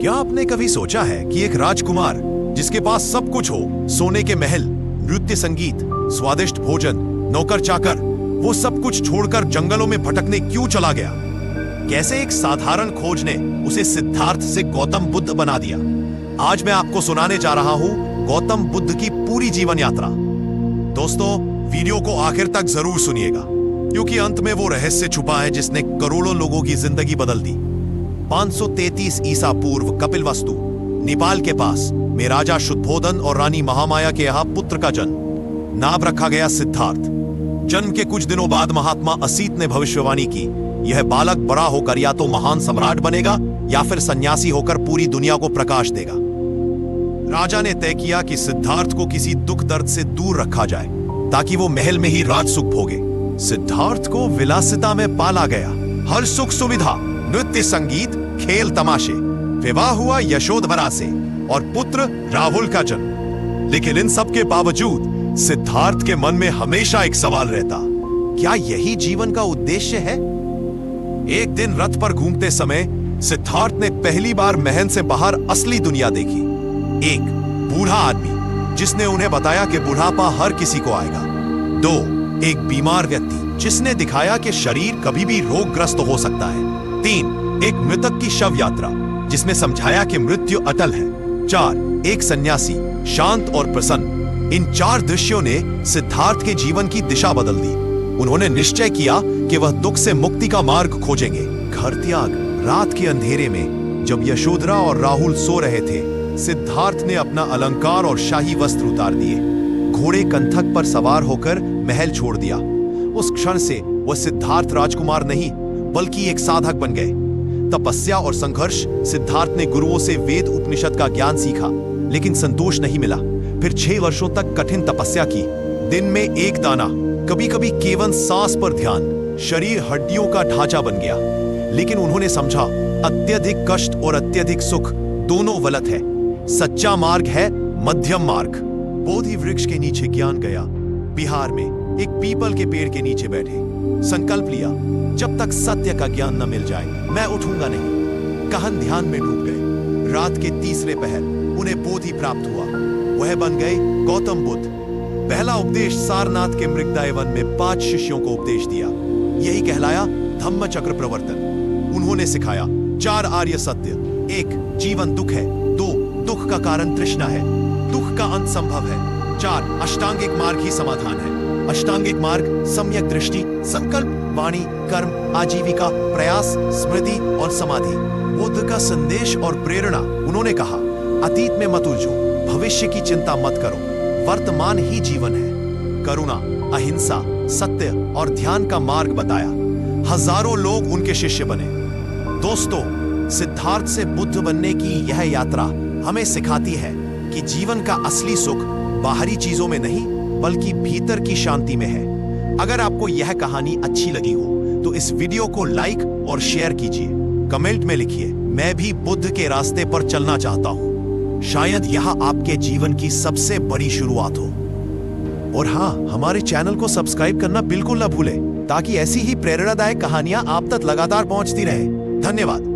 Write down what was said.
क्या आपने कभी सोचा है कि एक राजकुमार जिसके पास सब कुछ हो, सोने के महल, नृत्य संगीत, स्वादिष्ट भोजन, नौकर चाकर, वो सब कुछ छोड़कर जंगलों में भटकने क्यों चला गया? कैसे एक साधारण खोज ने उसे सिद्धार्थ से गौतम बुद्ध बना दिया? आज मैं आपको सुनाने जा रहा हूं गौतम बुद्ध की पूरी जीवन यात्रा। दोस्तों, वीडियो को आखिर तक जरूर सुनिएगा, क्योंकि अंत में वो रहस्य छुपा है जिसने करोड़ों लोगों की जिंदगी बदल दी। 533 ईसा पूर्व कपिलवस्तु, नेपाल के पास में राजा शुद्धोधन और रानी महामाया के यहाँ पुत्र का जन्म। नाम रखा गया सिद्धार्थ। जन्म के कुछ दिनों बाद महात्मा असीत ने भविष्यवाणी की, यह बालक बड़ा होकर या तो महान सम्राट बनेगा या फिर सन्यासी होकर पूरी दुनिया को प्रकाश देगा। राजा ने तय किया कि सिद्धार्थ को किसी दुख दर्द से दूर रखा जाए ताकि वो महल में ही राज सुख भोगे। सिद्धार्थ को विलासिता में पाला गया, हर सुख सुविधा, नृत्य संगीत, खेल तमाशे। विवाह हुआ यशोधरा से और पुत्र राहुल का जन्म। लेकिन इन सब के बावजूद सिद्धार्थ के मन में हमेशा एक सवाल रहता, क्या यही जीवन का उद्देश्य है? एक दिन रथ पर घूमते समय सिद्धार्थ ने पहली बार महल से बाहर असली दुनिया देखी। एक बूढ़ा आदमी जिसने उन्हें बताया कि बुढ़ापा हर किसी को आएगा। दो, एक बीमार व्यक्ति जिसने दिखाया कि शरीर कभी भी रोगग्रस्त हो सकता है। तीन, एक मृतक की शव यात्रा जिसमें समझाया कि मृत्यु अटल है। चार, एक सन्यासी शांत और प्रसन्न। इन चार दृश्यों ने सिद्धार्थ के जीवन की दिशा बदल दी। उन्होंने निश्चय किया कि वह दुख से मुक्ति का मार्ग खोजेंगे। घर त्याग, रात के अंधेरे में जब यशोधरा और राहुल सो रहे थे, सिद्धार्थ ने अपना अलंकार और शाही वस्त्र उतार दिए। घोड़े कंथक पर सवार होकर महल छोड़ दिया। उस क्षण से वह सिद्धार्थ राजकुमार नहीं बल्कि एक साधक बन गए। तपस्या और संघर्ष। सिद्धार्थ ने गुरुओं से वेद उपनिषद का ज्ञान सीखा, लेकिन संतोष नहीं मिला। फिर 6 वर्षों तक कठिन तपस्या की, दिन में एक दाना, कभी कभी केवल सांस पर ध्यान। शरीर हड्डियों का ढांचा बन गया। लेकिन उन्होंने समझा, अत्यधिक कष्ट और अत्यधिक सुख दोनों गलत है। सच्चा मार्ग है मध्यम मार्ग। बोधि वृक्ष के नीचे ज्ञान गया। बिहार में एक पीपल के पेड़ के नीचे बैठे संकल्प लिया, जब तक सत्य का ज्ञान न मिल जाए मैं उठूंगा नहीं। गहन ध्यान में डूब गए। रात के तीसरे पहर उन्हें बोधि प्राप्त हुआ। वह बन गए गौतम बुद्ध। पहला उपदेश सारनाथ के मृगदाय वन में 5 शिष्यों को उपदेश दिया। यही कहलाया धम्म चक्र प्रवर्तन। उन्होंने सिखाया 4 आर्य सत्य। 1, जीवन दुख है। 2, दुख का कारण तृष्णा है, दुख का अंत संभव है। 4, अष्टांगिक मार्ग ही समाधान है। अष्टांगिक मार्ग सम्यक दृष्टि, संकल्प, वाणी, कर्म, आजीविका, प्रयास, स्मृति और समाधि। बुद्ध का संदेश और प्रेरणा। उन्होंने कहा, अतीत में मत उलझो, भविष्य की चिंता मत करो, वर्तमान ही जीवन है। करुणा, अहिंसा, सत्य और ध्यान का मार्ग बताया। हजारों लोग उनके शिष्य बने। दोस्तों, सिद्धार्थ से बुद्ध बनने की यह यात्रा हमें सिखाती है कि जीवन का असली सुख बाहरी चीजों में नहीं बल्कि भीतर की शांति में है। अगर आपको यह कहानी अच्छी लगी हो तो इस वीडियो को लाइक और शेयर कीजिए। कमेंट में लिखिए, मैं भी बुद्ध के रास्ते पर चलना चाहता हूं। शायद यह आपके जीवन की सबसे बड़ी शुरुआत हो। और हां, हमारे चैनल को सब्सक्राइब करना बिल्कुल न भूलें, ताकि ऐसी ही प्रेरणादायक कहानियां आप तक लगातार पहुंचती रहे। धन्यवाद।